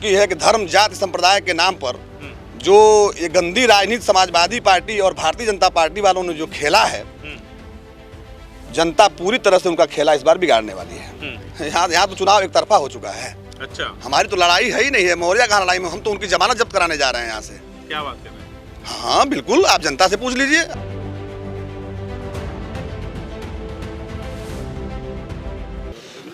की है कि धर्म जाति संप्रदाय के नाम पर जो ये गंदी राजनीति समाजवादी पार्टी और भारतीय जनता पार्टी वालों ने जो खेला है, जनता पूरी तरह से उनका खेला इस बार बिगाड़ने वाली है। यहाँ तो चुनाव एक तरफा हो चुका है। अच्छा, हमारी तो लड़ाई है ही नहीं है। मौर्या कहाँ लड़ाई में, हम तो उनकी जमानत जब्त कराने जा रहे हैं यहाँ से। क्या बात कर रहे हैं? हाँ बिल्कुल, आप जनता से पूछ लीजिए।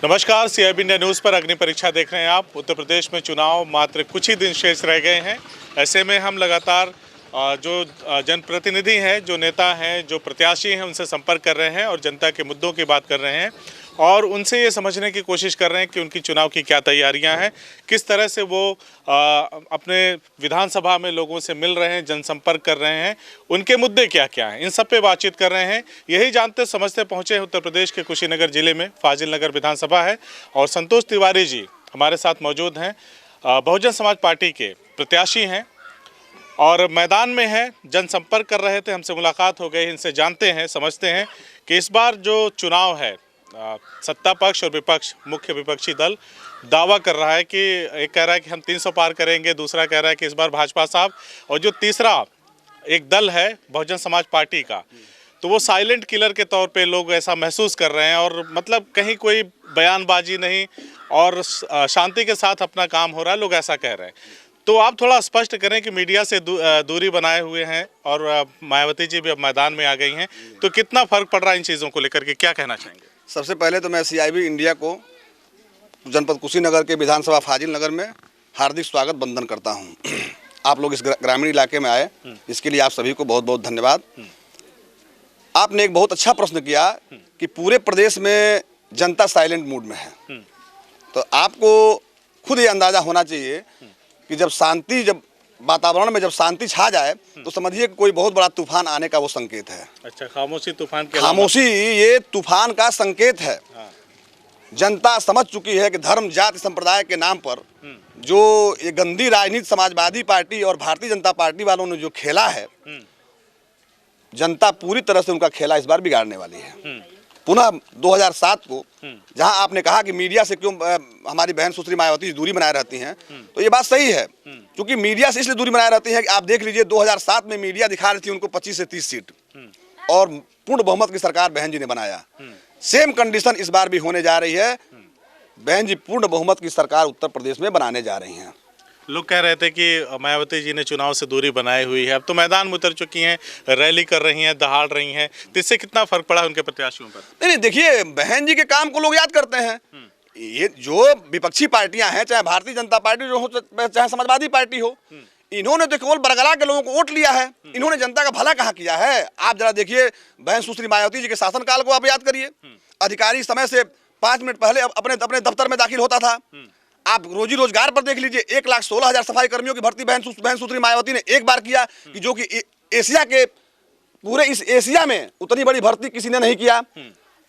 नमस्कार, CIB इंडिया न्यूज़ पर अग्नि परीक्षा देख रहे हैं आप। उत्तर प्रदेश में चुनाव मात्र कुछ ही दिन शेष रह गए हैं। ऐसे में हम लगातार जो जनप्रतिनिधि हैं, जो नेता हैं, जो प्रत्याशी हैं, उनसे संपर्क कर रहे हैं और जनता के मुद्दों की बात कर रहे हैं और उनसे ये समझने की कोशिश कर रहे हैं कि उनकी चुनाव की क्या तैयारियां हैं, किस तरह से वो अपने विधानसभा में लोगों से मिल रहे हैं, जनसंपर्क कर रहे हैं, उनके मुद्दे क्या क्या हैं, इन सब पे बातचीत कर रहे हैं। यही जानते समझते पहुंचे हैं उत्तर प्रदेश के कुशीनगर जिले में। फाजिल नगर विधानसभा है और संतोष तिवारी जी हमारे साथ मौजूद हैं। बहुजन समाज पार्टी के प्रत्याशी हैं और मैदान में है, जनसंपर्क कर रहे थे। हमसे मुलाकात हो गई, इनसे जानते हैं, समझते हैं कि इस बार जो चुनाव है, सत्ता पक्ष और विपक्ष, मुख्य विपक्षी दल दावा कर रहा है कि एक कह रहा है कि हम 300 पार करेंगे, दूसरा कह रहा है कि इस बार भाजपा साहब, और जो तीसरा एक दल है बहुजन समाज पार्टी का, तो वो साइलेंट किलर के तौर पे लोग ऐसा महसूस कर रहे हैं और मतलब कहीं कोई बयानबाजी नहीं और शांति के साथ अपना काम हो रहा है, लोग ऐसा कह रहे हैं। तो आप थोड़ा स्पष्ट करें कि मीडिया से दूरी बनाए हुए हैं और मायावती जी भी अब मैदान में आ गई हैं, तो कितना फर्क पड़ रहा है इन चीज़ों को लेकर के, क्या कहना चाहेंगे? सबसे पहले तो मैं CIB इंडिया को जनपद कुशीनगर के विधानसभा फाजिल नगर में हार्दिक स्वागत वंदन करता हूं। आप लोग इस ग्रामीण इलाके में आए, इसके लिए आप सभी को बहुत बहुत धन्यवाद। आपने एक बहुत अच्छा प्रश्न किया कि पूरे प्रदेश में जनता साइलेंट मूड में है, तो आपको खुद ये अंदाजा होना चाहिए कि जब वातावरण में जब शांति छा जाए तो समझिए कोई बहुत बड़ा तूफान आने का वो संकेत है। अच्छा, खामोशी तूफान के खामोशी ये तूफान का संकेत है। हाँ। जनता समझ चुकी है कि धर्म जाति संप्रदाय के नाम पर जो ये गंदी राजनीति समाजवादी पार्टी और भारतीय जनता पार्टी वालों ने जो खेला है, जनता पूरी तरह से उनका खेला इस बार बिगाड़ने वाली है। पुनः 2007 को जहां आपने कहा कि मीडिया से क्यों हमारी बहन सुश्री मायावती दूरी बनाए रहती हैं, तो ये बात सही है, क्योंकि मीडिया से इसलिए दूरी बनाए रहती हैं कि आप देख लीजिए 2007 में मीडिया दिखा रही थी उनको 25 से 30 सीट और पूर्ण बहुमत की सरकार बहन जी ने बनाया। सेम कंडीशन इस बार भी होने जा रही है। बहन जी पूर्ण बहुमत की सरकार उत्तर प्रदेश में बनाने जा रही हैं। लोग कह रहे थे कि मायावती जी ने चुनाव से दूरी बनाई हुई है, अब तो मैदान में उतर चुकी हैं, रैली कर रही हैं, दहाड़ रही हैं, तो इससे कितना फर्क पड़ा उनके प्रत्याशियों पर? नहीं, देखिए, बहन जी के काम को लोग याद करते हैं। ये जो विपक्षी पार्टियां हैं, चाहे भारतीय जनता पार्टी जो हो, चाहे समाजवादी पार्टी हो, इन्होंने तो केवल बरगला के लोगों को वोट लिया है। इन्होंने जनता का भला कहाँ किया है? आप जरा देखिए, बहन सुश्री मायावती जी के शासनकाल को आप याद करिए। अधिकारी समय से 5 मिनट पहले अपने दफ्तर में दाखिल होता था। आप रोजी रोजगार पर देख लीजिए, 1,16,000 सफाई कर्मियों की भर्ती बहन सुश्री मायावती ने एक बार किया, कि जो कि एशिया के पूरे इस एशिया में उतनी बड़ी भर्ती किसी ने नहीं किया।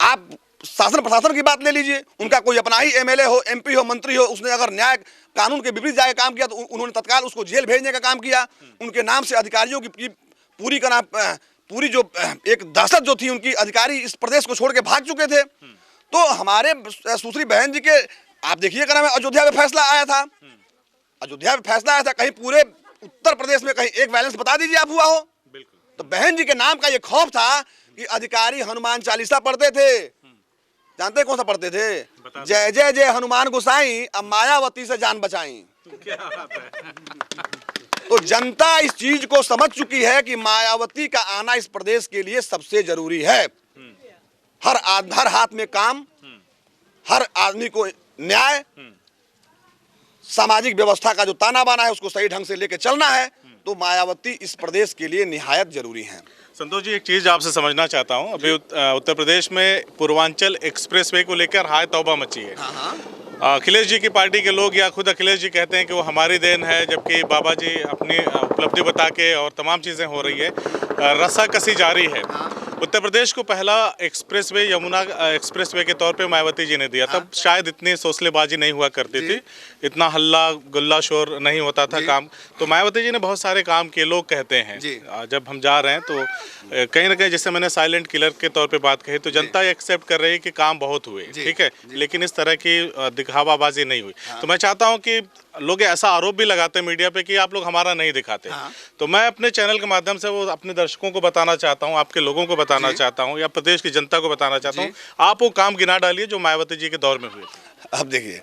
आप शासन प्रशासन की बात ले लीजिए, उनका कोई अपना ही MLA हो, MP हो, मंत्री हो, उसने अगर न्याय कानून के विपरीत जाकर काम किया तो उन्होंने तत्काल उसको जेल भेजने का काम किया। उनके नाम से अधिकारियों की पूरी जो एक दहशत जो थी, उनकी अधिकारी इस प्रदेश को छोड़ के भाग चुके थे। तो हमारे सुश्री बहन जी के आप देखिए, क्या नाम है, अयोध्या में फैसला आया था। अयोध्या में फैसला आया था, कहीं पूरे उत्तर प्रदेश में कहीं एक वायलेंस बता दीजिए आप हुआ हो? बिल्कुल। तो बहन जी के नाम का ये खौफ था कि अधिकारी हनुमान चालीसा पढ़ते थे। जानते कौन सा पढ़ते थे? जय जय जय हनुमान गोसाई, अब मायावती से जान बचाई। क्या बात है? तो जनता इस चीज को समझ चुकी है कि मायावती का आना इस प्रदेश के लिए सबसे जरूरी है। हर हाथ में काम, हर आदमी को न्याय, सामाजिक व्यवस्था का जो ताना बाना है उसको सही ढंग से लेके चलना है, तो मायावती इस प्रदेश के लिए निहायत जरूरी है। संतोष जी, एक चीज़ आपसे समझना चाहता हूं, अभी उत्तर प्रदेश में पूर्वांचल एक्सप्रेसवे को लेकर हाय तौबा मची है। अखिलेश जी की पार्टी के लोग या खुद अखिलेश जी कहते हैं कि वो हमारी देन है, जबकि बाबा जी अपनी उपलब्धि बता के और तमाम चीज़ें हो रही है, रस्साकसी जारी है। उत्तर प्रदेश को पहला एक्सप्रेसवे यमुना एक्सप्रेसवे के तौर पे मायावती जी ने दिया। तब शायद इतनी सोसलेबाजी नहीं हुआ करती थी, इतना हल्ला गुल्ला शोर नहीं होता था काम। तो मायावती जी ने बहुत सारे काम किए, लोग कहते हैं। जब हम जा रहे हैं तो कहीं ना कहीं, जैसे मैंने साइलेंट किलर के तौर पे बात कही, तो जनता एक्सेप्ट कर रही है कि काम बहुत हुए, ठीक है, लेकिन इस तरह की दिखावाबाजी नहीं हुई। तो मैं चाहता हूँ कि लोग ऐसा आरोप भी लगाते हैं मीडिया पे कि आप लोग हमारा नहीं दिखाते। तो मैं अपने चैनल के माध्यम से वो अपने दर्शकों को बताना चाहता हूँ, आपके लोगों को बताना चाहता हूँ, या प्रदेश की जनता को बताना चाहता हूँ, आप वो काम गिना डालिए जो मायावती जी के दौर में हुए थे। अब देखिए,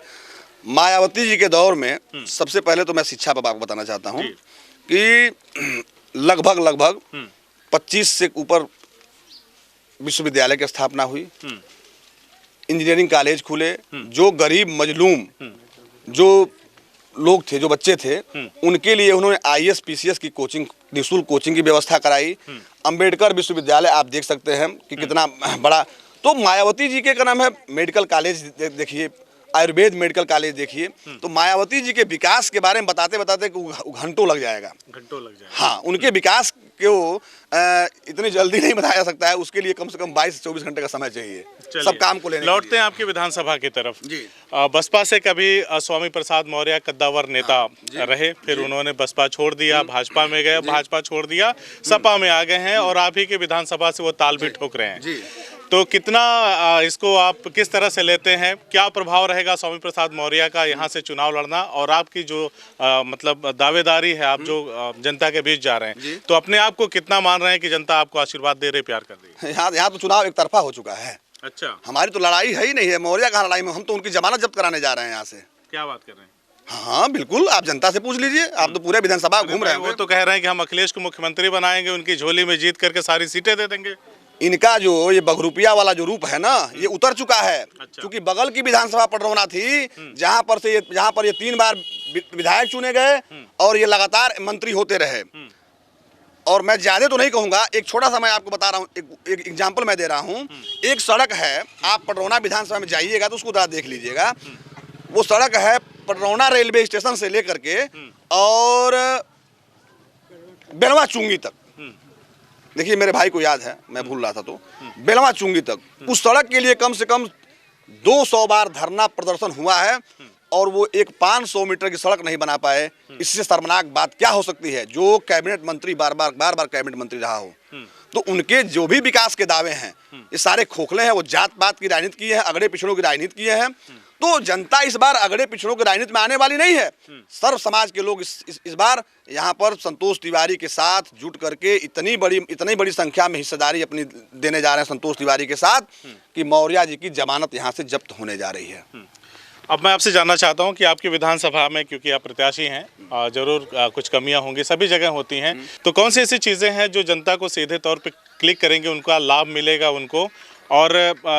मायावती जी के दौर में सबसे पहले तो मैं शिक्षा पर आपको बताना चाहता हूँ कि लगभग 25 से ऊपर विश्वविद्यालय की स्थापना हुई, इंजीनियरिंग कॉलेज खुले, जो गरीब मजलूम जो लोग थे, जो बच्चे थे, उनके लिए उन्होंने IAS PCS की कोचिंग, निःशुल्क कोचिंग की व्यवस्था कराई। अंबेडकर विश्वविद्यालय आप देख सकते हैं कि कितना बड़ा। तो मायावती जी के क्या नाम है, मेडिकल कॉलेज देखिए, आयुर्वेद मेडिकल कॉलेज देखिए। तो मायावती जी के विकास के बारे में बताते बताते घंटों लग जाएगा। हाँ, उनके विकास को इतनी जल्दी नहीं बताया जा सकता है, उसके लिए कम से कम 22 से 24 घंटे का समय चाहिए सब काम को लेने। लौटते हैं आपकी विधानसभा की तरफ जी। बसपा से कभी स्वामी प्रसाद मौर्य कद्दावर नेता रहे, फिर उन्होंने बसपा छोड़ दिया, भाजपा में गए, भाजपा छोड़ दिया, सपा में आ गए हैं, और आप ही के विधानसभा से वो ताल भी ठोक रहे हैं। तो कितना इसको आप किस तरह से लेते हैं, क्या प्रभाव रहेगा स्वामी प्रसाद मौर्य का यहाँ से चुनाव लड़ना, और आपकी जो मतलब दावेदारी है, आप जो जनता के बीच जा रहे हैं, तो अपने आप को कितना मान रहे हैं कि जनता आपको आशीर्वाद दे रही, प्यार कर रही है? यहाँ तो चुनाव एक तरफा हो चुका है। अच्छा, हमारी हमारी तो लड़ाई है ही नहीं है, मौर्य कहाँ लड़ाई में, हम तो उनकी जमानत जब्त कराने जा रहे हैं यहाँ से। क्या बात कर रहे हैं? हाँ बिल्कुल, आप जनता से पूछ लीजिए, आप तो पूरे विधानसभा घूम रहे हैं। वो तो कह रहे हैं कि हम अखिलेश को मुख्यमंत्री बनाएंगे, उनकी झोली में जीत करके सारी सीटें दे देंगे। इनका जो ये बगरूपिया वाला जो रूप है ना, ये उतर चुका है। क्योंकि बगल की विधानसभा पडरौना थी, जहाँ पर ये 3 बार विधायक चुने गए और ये लगातार मंत्री होते रहे। और मैं ज्यादा तो नहीं कहूँगा, एक छोटा सा मैं आपको बता रहा हूँ, एक एग्जाम्पल मैं दे रहा हूँ। एक सड़क है, आप पडरौना विधानसभा में जाइएगा तो उसको जरा देख लीजिएगा। वो सड़क है पडरौना रेलवे स्टेशन से लेकर के और बेलवा चुंगी तक। देखिए, मेरे भाई को याद है, मैं भूल रहा था, तो बेलवा चुंगी तक उस सड़क के लिए कम से कम 200 बार धरना प्रदर्शन हुआ है, और वो एक 500 मीटर की सड़क नहीं बना पाए। इससे शर्मनाक बात क्या हो सकती है, जो कैबिनेट मंत्री बार बार कैबिनेट मंत्री रहा हो, तो उनके जो भी विकास के दावे हैं ये सारे खोखले हैं। वो जात पात की राजनीति किए हैं, अगड़े पिछड़ों की राजनीति किए हैं। तो जनता इस बार अगड़े पिछड़ों की राजनीति में आने वाली नहीं है। सर्व समाज के लोग इस बार यहाँ पर संतोष तिवारी के साथ जुट करके इतनी बड़ी संख्या में हिस्सेदारी अपनी देने जा रहे हैं संतोष तिवारी के साथ, कि मौर्य जी की जमानत यहाँ से जब्त होने जा रही है। अब मैं आपसे जानना चाहता हूं कि आपकी विधानसभा में, क्योंकि आप प्रत्याशी हैं, जरूर कुछ कमियां होंगी, सभी जगह होती हैं, तो कौन सी ऐसी चीज़ें हैं जो जनता को सीधे तौर पे क्लिक करेंगे, उनका लाभ मिलेगा उनको? और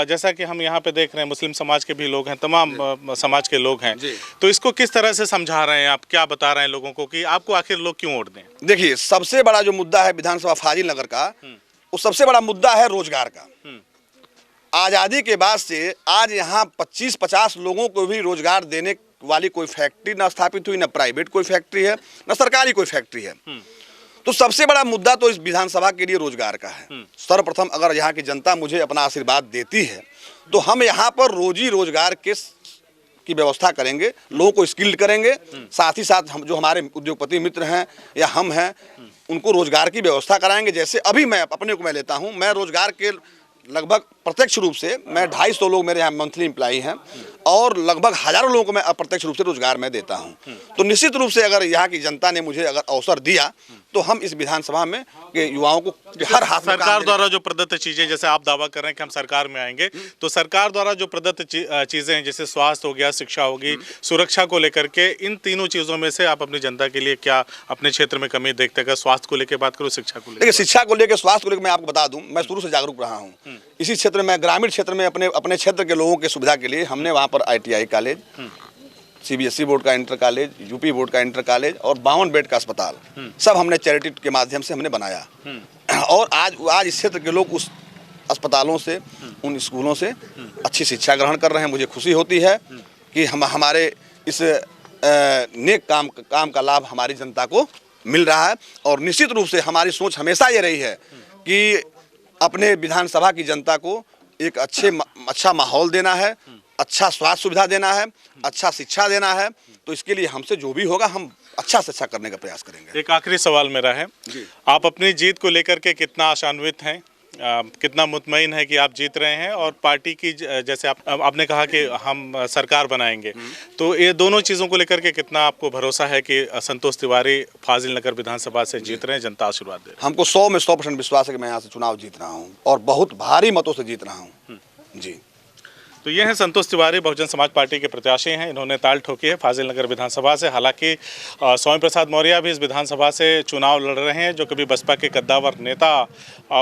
जैसा कि हम यहाँ पे देख रहे हैं, मुस्लिम समाज के भी लोग हैं, तमाम समाज के लोग हैं, तो इसको किस तरह से समझा रहे हैं आप, क्या बता रहे हैं लोगों को कि आपको आखिर लोग क्यों वोट दें? देखिए, सबसे बड़ा जो मुद्दा है विधानसभा फाजिल नगर का, वो सबसे बड़ा मुद्दा है रोजगार का। आज़ादी के बाद से आज यहाँ 25-50 लोगों को भी रोजगार देने वाली कोई फैक्ट्री न स्थापित हुई, न प्राइवेट कोई फैक्ट्री है, न सरकारी कोई फैक्ट्री है। तो सबसे बड़ा मुद्दा तो इस विधानसभा के लिए रोजगार का है। सर्वप्रथम अगर यहाँ की जनता मुझे अपना आशीर्वाद देती है तो हम यहाँ पर रोजी रोजगार की व्यवस्था करेंगे, लोगों को स्किल्ड करेंगे, साथ ही साथ हम जो हमारे उद्योगपति मित्र हैं या हम हैं उनको रोजगार की व्यवस्था कराएंगे। जैसे अभी मैं अपने को लेता हूँ, मैं रोजगार के लगभग प्रत्यक्ष रूप से मैं 250 लोग मेरे यहाँ मंथली एम्प्लॉई हैं, और लगभग हजारों लोगों को मैं अप्रत्यक्ष रूप से रोजगार में देता हूँ। तो निश्चित रूप से अगर यहाँ की जनता ने मुझे अगर अवसर दिया तो हम इस विधानसभा में के युवाओं को हर हाथ में सरकार द्वारा जो प्रदत्त चीजें, जैसे आप दावा कर रहे हैं कि हम सरकार में आएंगे, तो सरकार द्वारा जो प्रदत्त चीजें हैं, जैसे स्वास्थ्य हो गया, शिक्षा होगी, सुरक्षा को लेकर के, इन तीनों चीजों में से आप अपनी जनता के लिए क्या अपने क्षेत्र में कमी देखते हैं? स्वास्थ्य को लेकर बात करो, शिक्षा को लेकर। शिक्षा को लेकर, स्वास्थ्य को लेकर मैं आपको बता दूं, मैं शुरू से जागरूक रहा हूँ इसी क्षेत्र में। ग्रामीण क्षेत्र में अपने क्षेत्र के लोगों की सुविधा के लिए हमने वहाँ पर ITI कॉलेज, CBSE बोर्ड का इंटर कॉलेज, UP बोर्ड का इंटर कॉलेज और 52 बेड का अस्पताल सब हमने चैरिटी के माध्यम से हमने बनाया। और आज इस क्षेत्र के लोग उस अस्पतालों से, उन स्कूलों से अच्छी शिक्षा ग्रहण कर रहे हैं। मुझे खुशी होती है कि हमारे इस नेक काम का लाभ हमारी जनता को मिल रहा है। और निश्चित रूप से हमारी सोच हमेशा ये रही है कि अपने विधानसभा की जनता को एक अच्छा माहौल देना है, अच्छा स्वास्थ्य सुविधा देना है, अच्छा शिक्षा देना है। तो इसके लिए हमसे जो भी होगा हम अच्छा से अच्छा करने का प्रयास करेंगे। एक आखिरी सवाल मेरा है, आप अपनी जीत को लेकर के कितना आशान्वित हैं, कितना मुतमईन है कि आप जीत रहे हैं, और पार्टी की जैसे आपने कहा कि हम सरकार बनाएंगे, तो ये दोनों चीज़ों को लेकर के कितना आपको भरोसा है कि संतोष तिवारी फाजिल नगर विधानसभा से जीत रहे हैं, जनता आशीर्वाद दे रही है? हमको 100 में 100% विश्वास है कि मैं यहाँ से चुनाव जीत रहा हूँ और बहुत भारी मतों से जीत रहा हूँ जी। तो ये हैं संतोष तिवारी, बहुजन समाज पार्टी के प्रत्याशी हैं। इन्होंने ताल ठोकी है फाजिल नगर विधानसभा से। हालांकि स्वामी प्रसाद मौर्य भी इस विधानसभा से चुनाव लड़ रहे हैं, जो कभी बसपा के कद्दावर नेता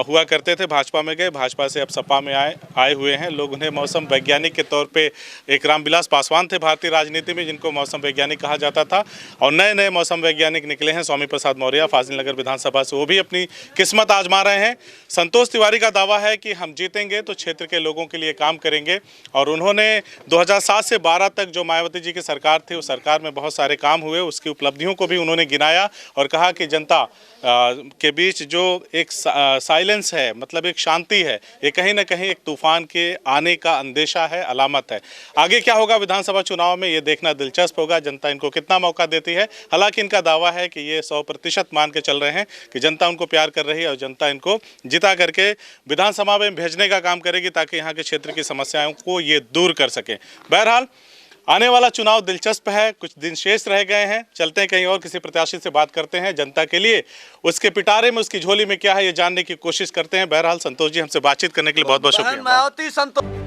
हुआ करते थे, भाजपा में गए, भाजपा से अब सपा में आए हुए हैं। लोग उन्हें मौसम वैज्ञानिक के तौर पे, एक रामविलास पासवान थे भारतीय राजनीति में जिनको मौसम वैज्ञानिक कहा जाता था, और नए नए मौसम वैज्ञानिक निकले हैं स्वामी प्रसाद मौर्य फाजिल नगर विधानसभा से। वो भी अपनी किस्मत आजमा रहे हैं। संतोष तिवारी का दावा है कि हम जीतेंगे तो क्षेत्र के लोगों के लिए काम करेंगे, और उन्होंने 2007 से 12 तक जो मायावती जी की सरकार थी, उस सरकार में बहुत सारे काम हुए, उसकी उपलब्धियों को भी उन्होंने गिनाया और कहा कि जनता के बीच जो एक साइलेंस है, मतलब एक शांति है, ये कहीं ना कहीं एक तूफान के आने का अंदेशा है, अलामत है। आगे क्या होगा विधानसभा चुनाव में, ये देखना दिलचस्प होगा, जनता इनको कितना मौका देती है। हालांकि इनका दावा है कि ये 100% मान के चल रहे हैं कि जनता उनको प्यार कर रही है और जनता इनको जिता करके विधानसभा में भेजने का काम करेगी, ताकि यहाँ के क्षेत्र की समस्याओं को ये दूर कर सके। बहरहाल आने वाला चुनाव दिलचस्प है, कुछ दिन शेष रह गए हैं। चलते हैं कहीं और किसी प्रत्याशी से बात करते हैं, जनता के लिए उसके पिटारे में, उसकी झोली में क्या है, ये जानने की कोशिश करते हैं। बहरहाल संतोष जी, हमसे बातचीत करने के लिए बहुत बहुत शुक्रिया।